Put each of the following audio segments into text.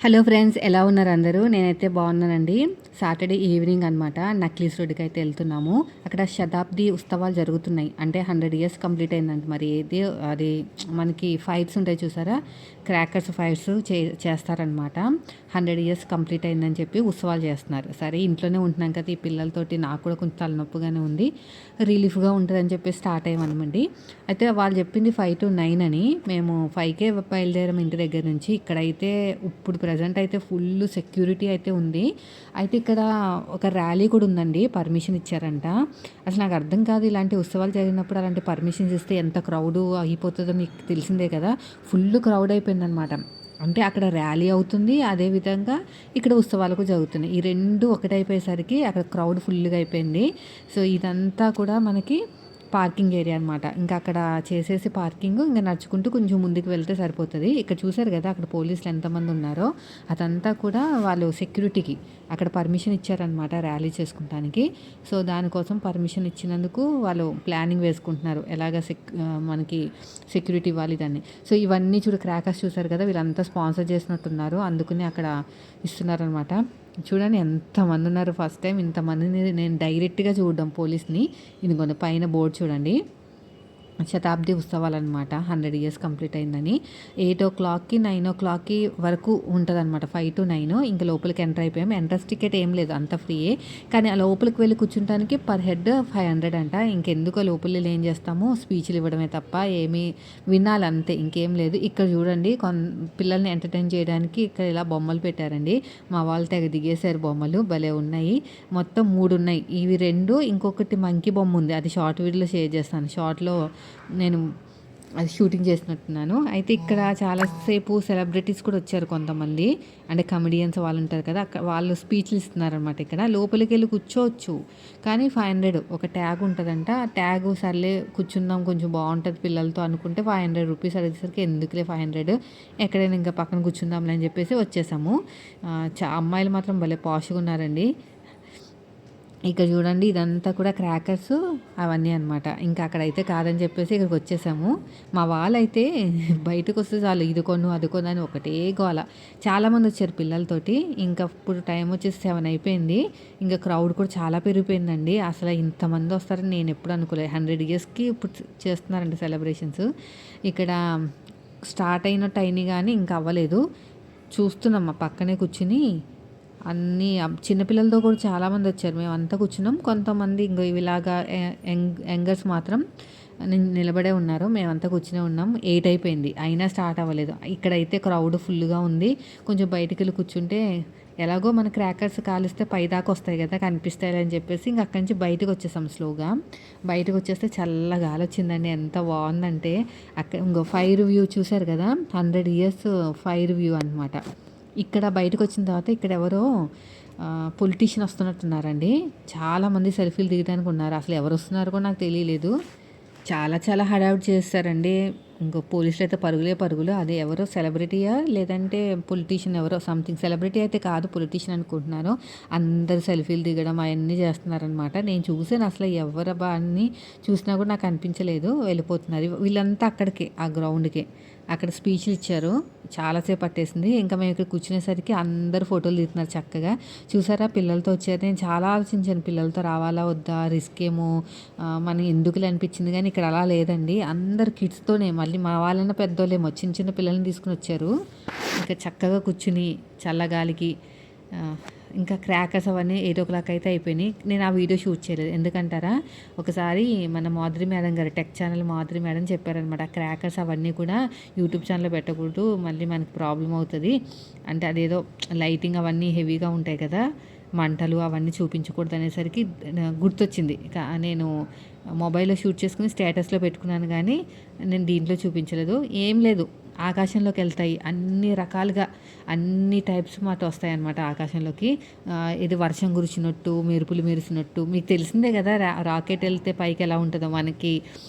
Hello friends, ఎలా ఉన్నారు అందరూ? నేనైతే బాగున్నానండి. సాటర్డే ఈవినింగ్ అనమాట నక్లీస్ రోడ్డుకి అయితే వెళ్తున్నాము. అక్కడ శతాబ్ది ఉత్సవాలు జరుగుతున్నాయి. అంటే 100 ఇయర్స్ కంప్లీట్ అయిందంట. మరి ఏది అది మనకి ఫైట్స్ ఉంటాయి చూసారా, క్రాకర్స్ ఫైట్స్ చేస్తారనమాట. 100 ఇయర్స్ కంప్లీట్ అయిందని చెప్పి ఉత్సవాలు చేస్తున్నారు. సరే, ఇంట్లోనే ఉంటున్నాం కదా, ఈ పిల్లలతోటి నాకు కూడా కొంచెం తలనొప్పిగానే ఉంది, రిలీఫ్గా ఉంటుందని చెప్పి స్టార్ట్ అయ్యామనమండి. అయితే వాళ్ళు చెప్పింది 5 to 9 అని. మేము 5కే బయలుదేరాము ఇంటి దగ్గర నుంచి. ఇక్కడైతే ఇప్పుడు ప్రజెంట్ అయితే ఫుల్ సెక్యూరిటీ అయితే ఉంది. అయితే ఇక్కడ ఒక ర్యాలీ కూడా ఉందండి, పర్మిషన్ ఇచ్చారంట. అసలు నాకు అర్థం కాదు, ఇలాంటి ఉత్సవాలు జరిగినప్పుడు అలాంటి పర్మిషన్స్ ఇస్తే ఎంత క్రౌడ్ అయిపోతుందో మీకు తెలిసిందే కదా. ఫుల్ క్రౌడ్ అయిపోయిందనమాట. అంటే అక్కడ ర్యాలీ అవుతుంది, అదేవిధంగా ఇక్కడ ఉత్సవాలు కూడా జరుగుతున్నాయి. ఈ రెండు ఒకటైపోయేసరికి అక్కడ క్రౌడ్ ఫుల్గా అయిపోయింది. సో ఇదంతా కూడా మనకి పార్కింగ్ ఏరియా అనమాట. ఇంకా అక్కడ చేసేసి పార్కింగ్ ఇంకా నడుచుకుంటూ కొంచెం ముందుకు వెళ్తే సరిపోతుంది. ఇక్కడ చూసారు కదా, అక్కడ పోలీసులు ఎంతమంది ఉన్నారో, అదంతా కూడా వాళ్ళు సెక్యూరిటీకి అక్కడ పర్మిషన్ ఇచ్చారనమాట ర్యాలీ చేసుకుంటానికి. సో దానికోసం పర్మిషన్ ఇచ్చినందుకు వాళ్ళు ప్లానింగ్ వేసుకుంటున్నారు, ఎలాగ మనకి సెక్యూరిటీ ఇవ్వాలి దాన్ని. సో ఇవన్నీ క్రాకర్స్ చూసారు కదా, వీళ్ళంతా స్పాన్సర్ చేసినట్టున్నారు, అందుకని అక్కడ ఇస్తున్నారనమాట. చూడండి ఎంతమంది ఉన్నారు. ఫస్ట్ టైం ఇంతమందిని నేను డైరెక్ట్గా చూడడం పోలీస్ని. ఇదిగోండి పైన బోర్డు చూడండి, శతాబ్ది ఉత్సవాలు అనమాట, 100 ఇయర్స్ కంప్లీట్ అయిందని. 8 o'clockకి 9 o'clockకి వరకు ఉంటుంది అనమాట, 5 to 9. ఇంకా లోపలికి ఎంటర్ అయిపోయాము. ఎంట్రన్స్ టికెట్ ఏం లేదు, అంత ఫ్రీయే. కానీ ఆ లోపలికి వెళ్ళి కూర్చుంటానికి పర్ హెడ్ 500 అంట. ఇంకెందుకో లోపలి ఏం చేస్తాము, స్పీచ్లు ఇవ్వడమే తప్ప ఏమీ వినాలి అంతే, ఇంకేం లేదు. ఇక్కడ చూడండి పిల్లల్ని ఎంటర్టైన్ చేయడానికి ఇక్కడ ఇలా బొమ్మలు పెట్టారండి. మా వాళ్ళు తెగ దిగేశారు, బొమ్మలు భలే ఉన్నాయి. మొత్తం 3 ఉన్నాయి, ఇవి 2, ఇంకొకటి మంకీ బొమ్మ ఉంది, అది షార్ట్ వీడియోలో షేర్ చేస్తాను. షార్ట్లో నేను అది షూటింగ్ చేసినట్టున్నాను. అయితే ఇక్కడ చాలాసేపు సెలబ్రిటీస్ కూడా వచ్చారు కొంతమంది, అంటే కమెడియన్స్ వాళ్ళు ఉంటారు కదా, వాళ్ళు స్పీచ్లు ఇస్తున్నారనమాట. ఇక్కడ లోపలికి వెళ్ళి కూర్చోవచ్చు, కానీ 500 ఒక ట్యాగ్ ఉంటుందంట. ట్యాగ్ సర్లే కూర్చుందాం, కొంచెం బాగుంటుంది పిల్లలతో అనుకుంటే 500 రూపీస్ అడిగేసరికి ఎందుకులే 500, ఎక్కడైనా ఇంకా పక్కన కూర్చుందాంలే అని చెప్పేసి వచ్చేసాము. అమ్మాయిలు మాత్రం భలే పాష్గా ఉన్నారండి. ఇక్కడ చూడండి, ఇదంతా కూడా క్రాకర్స్ అవన్నీ అనమాట. ఇంకా అక్కడైతే కాదని చెప్పేసి ఇక్కడికి వచ్చేసాము. మా వాళ్ళైతే బయటకు వస్తే చాలు, ఇది కొను అది కొను అని ఒకటే గోల. చాలామంది వచ్చారు పిల్లలతోటి. ఇంకా ఇప్పుడు టైం వచ్చేసి 7 అయిపోయింది. ఇంకా క్రౌడ్ కూడా చాలా పెరిగిపోయిందండి. అసలు ఇంతమంది వస్తారని నేను ఎప్పుడు అనుకోలేదు. 100 ఇయర్స్కి ఇప్పుడు చేస్తున్నారండి సెలబ్రేషన్స్. ఇక్కడ స్టార్ట్ అయినట్టు అయినాయి కానీ ఇంకా అవ్వలేదు. చూస్తున్నాం మా పక్కనే కూర్చుని. అన్నీ చిన్నపిల్లలతో కూడా చాలామంది వచ్చారు, మేము అంతా కూర్చున్నాం. కొంతమంది ఇంకో ఇలాగా యంగర్స్ మాత్రం నిలబడే ఉన్నారు, మేమంతా కూర్చునే ఉన్నాం. 8 అయిపోయింది అయినా స్టార్ట్ అవ్వలేదు. ఇక్కడైతే క్రౌడ్ ఫుల్గా ఉంది. కొంచెం బయటికి వెళ్ళి కూర్చుంటే ఎలాగో మన క్రాకర్స్ కాలిస్తే పైదాకా వస్తాయి కదా, కనిపిస్తాయి అని చెప్పేసి ఇంక అక్కడి నుంచి బయటకు వచ్చేసాం. స్లోగా బయటకు వచ్చేస్తే చల్లగా గాలి వచ్చిందండి, ఎంత బాగుందంటే. అక్కడ ఇంకో ఫైర్ వ్యూ చూశారు కదా, 100 ఇయర్స్ ఫైర్ వ్యూ అనమాట. ఇక్కడ బయటకు వచ్చిన తర్వాత ఇక్కడ ఎవరో పొలిటీషియన్ వస్తున్నట్టున్నారండి. చాలామంది సెల్ఫీలు దిగడానికి ఉన్నారు. అసలు ఎవరు వస్తున్నారో కూడా నాకు తెలియలేదు. చాలా చాలా హడావిడి చేస్తారండి. ఇంకో పోలీసులు అయితే పరుగులే పరుగులు. అది ఎవరో సెలబ్రిటీయా లేదంటే పొలిటీషియన్, ఎవరో సంథింగ్. సెలబ్రిటీ అయితే కాదు, పొలిటీషియన్ అనుకుంటున్నాను. అందరు సెల్ఫీలు దిగడం అవన్నీ చేస్తున్నారనమాట. నేను చూసాను, అసలు ఎవరు బాని చూసినా కూడా నాకు అనిపించలేదు. వెళ్ళిపోతున్నారు వీళ్ళంతా అక్కడికి, ఆ గ్రౌండ్కి. అక్కడ స్పీచ్లు ఇచ్చారు, చాలాసేపు పట్టేసింది. ఇంకా మేము ఇక్కడ కూర్చునేసరికి అందరు ఫోటోలు తీస్తున్నారు చక్కగా. చూసారా, పిల్లలతో వచ్చారు. నేను చాలా ఆలోచించాను, పిల్లలతో రావాలా వద్దా, రిస్క్ ఏమో మనం ఎందుకులే అనిపించింది. కానీ ఇక్కడ అలా లేదండి, అందరు కిడ్స్తోనే. మళ్ళీ మా వాళ్ళన్న పెద్దోళ్ళేమో చిన్న చిన్న పిల్లల్ని తీసుకుని వచ్చారు. ఇంకా చక్కగా కూర్చుని చల్లగాలికి. ఇంకా క్రాకర్స్ అవన్నీ 8 o'clock అయితే అయిపోయినాయి. నేను ఆ వీడియో షూట్ చేయలేదు, ఎందుకంటారా, ఒకసారి మన మాధురి మేడం గారు, టెక్ ఛానల్ మాధురి మేడం చెప్పారనమాట, క్రాకర్స్ అవన్నీ కూడా యూట్యూబ్ ఛానల్లో పెట్టకూడదు, మళ్ళీ మనకి ప్రాబ్లం అవుతుంది. అంటే అదేదో లైటింగ్ అవన్నీ హెవీగా ఉంటాయి కదా, మంటలు అవన్నీ చూపించకూడదు అనేసరికి గుర్తొచ్చింది. నేను మొబైల్లో షూట్ చేసుకుని స్టేటస్లో పెట్టుకున్నాను, కానీ నేను దీంట్లో చూపించలేదు. ఏం లేదు, ఆకాశంలోకి వెళ్తాయి అన్ని రకాలుగా, అన్ని టైప్స్ మాట వస్తాయి అన్నమాట ఆకాశంలోకి. ఇది వర్షం కురిచినట్టు, మెరుపులు మెరిసినట్టు. మీకు తెలిసిందే కదా, రాకెట్ వెళ్తే పైకి ఎలా ఉంటుందో మనకి.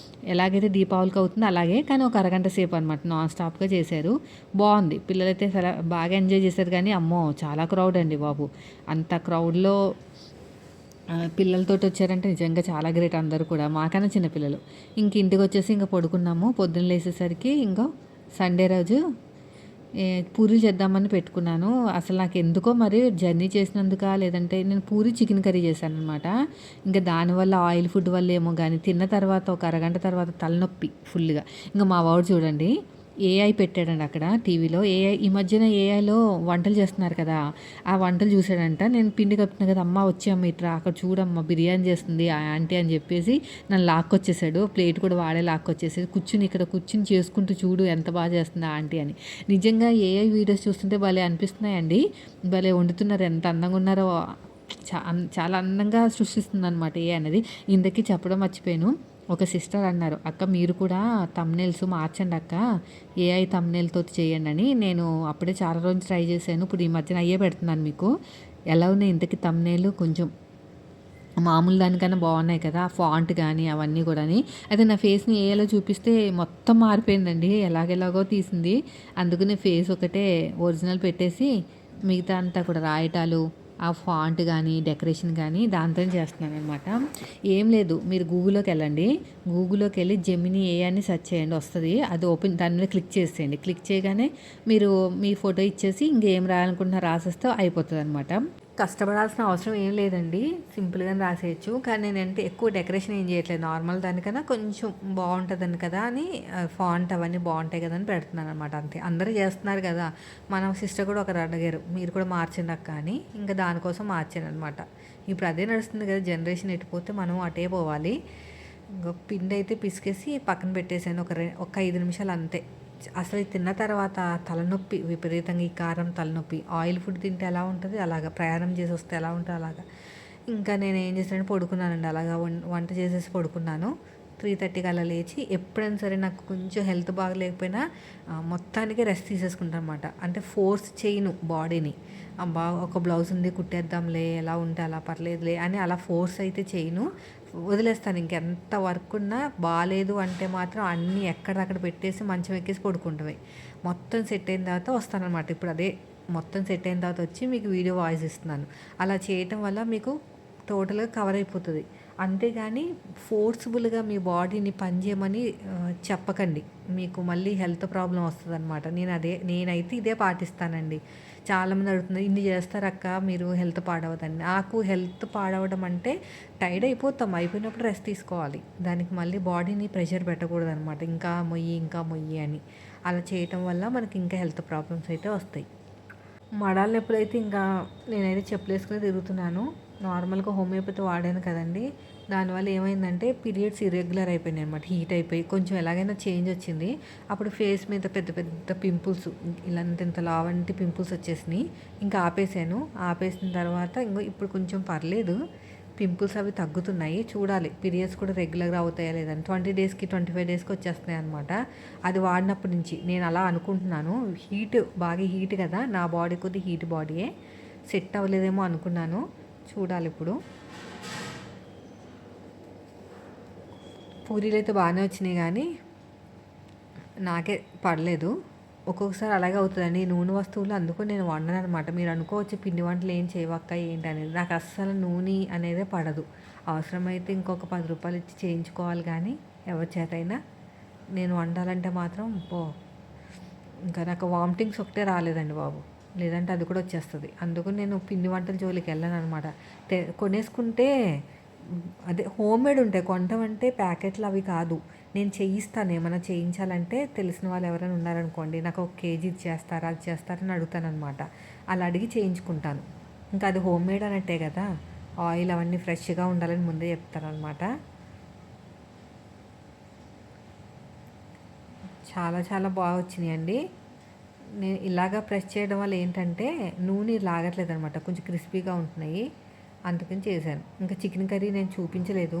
ఎలాగైతే దీపావళికి అవుతుందో అలాగే, కానీ ఒక అరగంట సేపు అనమాట, నాన్ స్టాప్గా చేశారు. బాగుంది, పిల్లలైతే బాగా ఎంజాయ్ చేశారు. కానీ అమ్మో చాలా క్రౌడ్ అండి బాబు. అంత క్రౌడ్లో పిల్లలతో వచ్చారంటే నిజంగా చాలా గ్రేట్ అందరూ కూడా, మాకన్నా చిన్నపిల్లలు. ఇంక ఇంటికి వచ్చేసి ఇంకా పడుకున్నాము. పొద్దున్న లేసేసరికి ఇంకా సండే రోజు పూరీలు చేద్దామని పెట్టుకున్నాను. అసలు నాకెందుకో మరి జర్నీ చేసినందుకా లేదంటే నేను పూరి చికెన్ కర్రీ చేశాననమాట. ఇంక దానివల్ల ఆయిల్ ఫుడ్ వల్లేమో గానీ తిన్న తర్వాత ఒక అరగంట తర్వాత తలనొప్పి ఫుల్‌గా. ఇంక మా వాడు చూడండి ఏఐ పెట్టాడండి అక్కడ టీవీలో. ఈ మధ్యన ఏఐలో వంటలు చేస్తున్నారు కదా! ఆ వంటలు చూసాడంట. నేను పిండి కలుపుతున్నా కదా! "అమ్మ వచ్చి అమ్మ ఇటు రా అక్కడ చూడమ్మ బిర్యానీ చేస్తుంది ఆ ఆంటీ" అని చెప్పేసి నన్ను లాక్కొచ్చేసాడు. ప్లేట్ కూడా వాడే లాక్కొచ్చేసి కూర్చొని ఇక్కడ కూర్చొని చేసుకుంటూ చూడు ఎంత బాగా చేస్తుంది ఆ ఆంటీ అని. నిజంగా ఏఐ వీడియోస్ చూస్తుంటే భలే అనిపిస్తున్నాయండి. భలే వండుతున్నారు ఎంత అందంగా ఉన్నారో. చాలా అందంగా సృష్టిస్తుందనమాట ఏఐ అనేది. ఇంతకీ చెప్పడం మర్చిపోయాను. ఒక సిస్టర్ అన్నారు, "అక్క మీరు కూడా థంబ్‌నెయిల్స్ మార్చండి అక్క. ఏఐ థంబ్‌నెయిల్‌తోటి చేయండి" అని. నేను అప్పుడే చాలా రోజులు ట్రై చేశాను. ఇప్పుడు ఈ మధ్యన అయ్యే పెడుతున్నాను మీకు. ఎలా ఉన్నాయి ఇంతకీ థంబ్‌నెయిల్ కొంచెం మామూలు దానికన్నా బాగున్నాయి కదా! ఫాంట్ గానీ అవన్నీ కూడాని. అయితే నా ఫేస్‌ని ఏఐలో చూపిస్తే మొత్తం మారిపోయిందండి. ఎలాగెలాగో తీసింది. అందుకనే ఫేస్ ఒకటే ఒరిజినల్ పెట్టేసి మిగతా అంతా కూడా రాయటాలు, ఆ ఫాంట్ గానీ, డెకరేషన్ గానీ దాంతోనే చేస్తున్నాననమాట. ఏం లేదు మీరు గూగుల్‌లోకెళ్ళండి. గూగుల్‌లోకెళ్ళి జెమినీ ఏఐ అని సెర్చ్ చేయండి వస్తది. అది ఓపెన్ దాని మీద క్లిక్ చేసేయండి. క్లిక్ చేయగానే మీరు మీ ఫోటో ఇచ్చేసి ఇంకేం రాయాలనుకుంటున్నారో రాసేస్తే అయిపోతదనమాట. కష్టపడాల్సిన అవసరం ఏం లేదండి. సింపుల్‌గానే రాసేయొచ్చు. కానీ నేనంటే ఎక్కువ డెకరేషన్ ఏం చేయట్లేదు. నార్మల్ దానికన్నా కొంచెం బావుంటదని కదా అని ఫాంట్ అవన్నీ బావుంటాయి కదా అని పెడుతున్నాననమాట అంతే. అందరూ చేస్తున్నారు కదా! మన సిస్టర్ కూడా ఒకరు అడిగారు, "మీరు కూడా మార్చండి అక్క" అని. ఇంకా దానికోసం మార్చాననమాట. ఇప్పుడు అదే నడుస్తుంది కదా! జనరేషన్ ఎటుపోతే మనం అటే పోవాలి. ఇంగ పిండయితే పిసికేసి పక్కన పెట్టేసాను. ఒక 5 నిమిషాలు అంతే. అసలు ఇది తిన్న తర్వాత తలనొప్పి విపరీతంగా ఈ కారం తలనొప్పి. ఆయిల్ ఫుడ్ తింటే ఎలా ఉంటది అలాగా. ప్రయాణం చేసి వస్తే ఎలా ఉంటదో అలాగా. ఇంకా నేనేం చేశానంటే పడుకున్నానండి. అలాగా వంట చేసేసి పడుకున్నాను. 3:30కి అలా లేచి ఎప్పుడైనా సరే నాకు కొంచెం హెల్త్ బాగలేకపోయినా మొత్తానికి రెస్ట్ తీసేసుకుంటాననమాట. అంటే ఫోర్స్ చేయను బాడీని. అబ్బా! ఒక బ్లౌజ్ ఉంది కుట్టేద్దాంలే ఎలా ఉంటే అలా పర్లేదులే అని అలా ఫోర్స్ అయితే చేయను. వదిలేస్తాను. ఇంకెంత వర్క్ ఉన్నా బాలేదు అంటే మాత్రం అన్నీ ఎక్కడిదక్కడ పెట్టేసి మంచం ఎక్కేసి పడుకుంటమే. మొత్తం సెట్ అయిన తర్వాత వస్తాననమాట. ఇప్పుడు అదే మొత్తం సెట్ అయిన తర్వాత వచ్చి మీకు వీడియో వాయిస్ ఇస్తున్నాను. అలా చేయటం వల్ల మీకు టోటల్‌గా కవర్ అయిపోతది. అంతేగాని ఫోర్స్‌బుల్‌గా మీ బాడీని పని చేయమని చెప్పకండి. మీకు మళ్ళీ హెల్త్ ప్రాబ్లమ్ వస్తదనమాట. నేనైతే ఇదే పాటిస్తానండి. చాలామంది అడుగుతున్నారు, "ఇన్ని చేస్తారక్క మీరు హెల్త్ పాడవదని." నాకు హెల్త్ పాడవడం అంటే టైర్డ్ అయిపోతాం. అయిపోయినప్పుడు రెస్ట్ తీసుకోవాలి. దానికి మళ్ళీ బాడీని ప్రెషర్ పెట్టకూడదనమాట. ఇంకా మొయ్యి, ఇంకా మొయ్యి అని. అలా చేయటం వల్ల మనకి ఇంకా హెల్త్ ప్రాబ్లమ్స్ అయితే వస్తాయి. మడాల నొప్పులైతే ఇంకా నేనైతే చెప్పులేసుకొని తిరుగుతున్నాను. నార్మల్‌గా హోమియోపతి వాడాను కదండీ! దానివల్ల ఏమైందంటే పీరియడ్స్ ఇర్రెగ్యులర్ అయిపోయినాయి అనమాట. హీట్ అయిపోయి కొంచెం ఎలాగైనా చేంజ్ వచ్చింది. అప్పుడు ఫేస్ మీద పెద్ద పెద్ద పింపుల్స్ ఇలా ఇంతింత లావంటి పింపుల్స్ వచ్చేసినాయి. ఇంకా ఆపేసాను. ఆపేసిన తర్వాత ఇప్పుడు కొంచెం పర్లేదు. పింపుల్స్ అవి తగ్గుతున్నాయి. చూడాలి పీరియడ్స్ కూడా రెగ్యులర్‌గా అవుతాయా లేదని. 20 డేస్‌కి, 25 డేస్‌కి వచ్చేస్తున్నాయి అనమాట. అది వాడినప్పటి నుంచి నేను అలా అనుకుంటున్నాను. బాగా హీట్ కదా! నా బాడీ కొద్దిగా హీట్ బాడీయే. సెట్ అవ్వలేదేమో అనుకున్నాను. చూడాలి ఇప్పుడు. పూరీలైతే బాగానే వచ్చినాయి కానీ నాకే పడలేదు. ఒక్కొక్కసారి అలాగే అవుతదండి. ఈ నూనె వస్తువులు అందుకు నేను వండననమాట. మీరు అనుకోవచ్చు పిండి వంటలు ఏం చేయవక్క ఏంటి అనేది. నాకు అస్సలు నూనె అనేదే పడదు. అవసరమైతే ఇంకొక రూ. 10 ఇచ్చి చేయించుకోవాలి కానీ ఎవరి చేతైనా. నేను వండాలంటే మాత్రం ఇంకా నాకు వామిటింగ్స్ ఒకటే రాలేదండి బాబు. లేదంటే అది కూడా వచ్చేస్తది. అందుకు నేను పిండి వంటల జోలికి వెళ్ళననమాట. కొనేసుకుంటే అదే హోమ్‌మేడ్ ఉంటాయి. కొనటం అంటే ప్యాకెట్లు అవి కాదు. నేను చేయిస్తాను. ఏమన్నా చేయించాలంటే తెలిసిన వాళ్ళు ఎవరైనా ఉన్నారనుకోండి, నాకు ఒక కేజీ ఇది చేస్తారా, అది చేస్తారా అని అడుగుతాననమాట. అలా అడిగి చేయించుకుంటాను. ఇంకా అది హోమ్‌మేడ్ అన్నట్టే కదా! ఆయిల్ అవన్నీ ఫ్రెష్‌గా ఉండాలని ముందే చెప్తారనమాట. చాలా చాలా బాగా వచ్చినాయండి. నేను ఇలాగా ప్రెస్ చేయడం వల్ల ఏంటంటే నూనె లాగట్లేదనమాట. కొంచెం క్రిస్పీగా ఉంటున్నాయి. అందుకని చేశాను. ఇంకా చికెన్ కర్రీ నేను చూపించలేదు.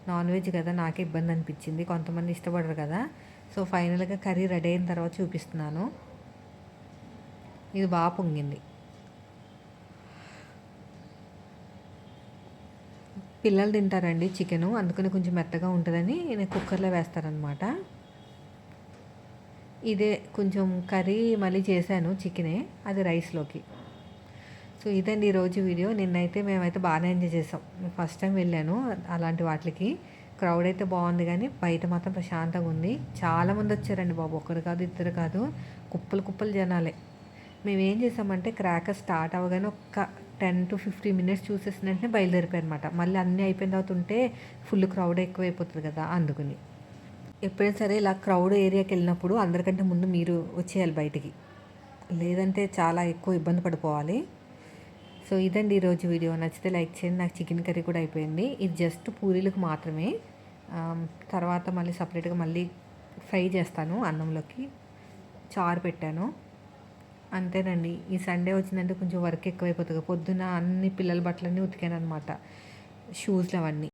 నాన్ వెజ్ కదా! నాకే ఇబ్బంది అనిపించింది. కొంతమంది ఇష్టపడరు కదా! సో, ఫైనల్‌గా కర్రీ రెడీ అయిన తర్వాత చూపిస్తున్నాను. ఇది బాగా పొంగింది. పిల్లలు తింటారండి చికెను. అందుకని కొంచెం మెత్తగా ఉంటుందని నేను కుక్కర్‌లో వేస్తారనమాట. ఇదే కొంచెం కర్రీ మళ్ళీ చేశాను చికెనే. అది రైస్‌లోకి. సో, ఇదండి ఈరోజు వీడియో. నిన్నైతే మేమైతే బాగానే ఎంజాయ్ చేసాం. ఫస్ట్ టైం వెళ్ళాను అలాంటి వాటిలకి. క్రౌడ్ అయితే బాగుంది కానీ బయట మాత్రం ప్రశాంతంగా ఉంది. చాలామంది వచ్చారండి బాబు, ఒకరు కాదు ఇద్దరు కాదు, కుప్పలు కుప్పలు జనాలే. మేమేం చేసామంటే క్రాకర్ స్టార్ట్ అవ్వగానే ఒక 10 to 15 మినిట్స్ చూసేసిన వెంటనే బయలుదేరిపోయారనమాట. మళ్ళీ అన్నీ అయిపోయిన తర్వాత ఉంటే ఫుల్ క్రౌడ్ ఎక్కువైపోతుంది కదా అందుకని. ఎప్పుడైనా సరే ఇలా క్రౌడ్ ఏరియాకి వెళ్ళినప్పుడు అందరికంటే ముందు మీరు వచ్చేయాలి బయటికి, లేదంటే చాలా ఎక్కువ ఇబ్బంది పడిపోవాలి. సో ఇదండి ఈరోజు వీడియో. నచ్చితే లైక్ చేయండి. నాకు చికెన్ కర్రీ కూడా అయిపోయింది. ఇది జస్ట్ పూరీలకు మాత్రమే. తర్వాత మళ్ళీ సపరేట్గా మళ్ళీ ఫ్రై చేస్తాను అన్నంలోకి. చారు పెట్టాను. అంతేనండి. ఈ సండే వచ్చిందంటే కొంచెం వర్క్ ఎక్కువైపోతుంది. పొద్దున అన్ని పిల్లల బట్టలన్నీ ఉతికాను అనమాట, షూస్లు అవన్నీ.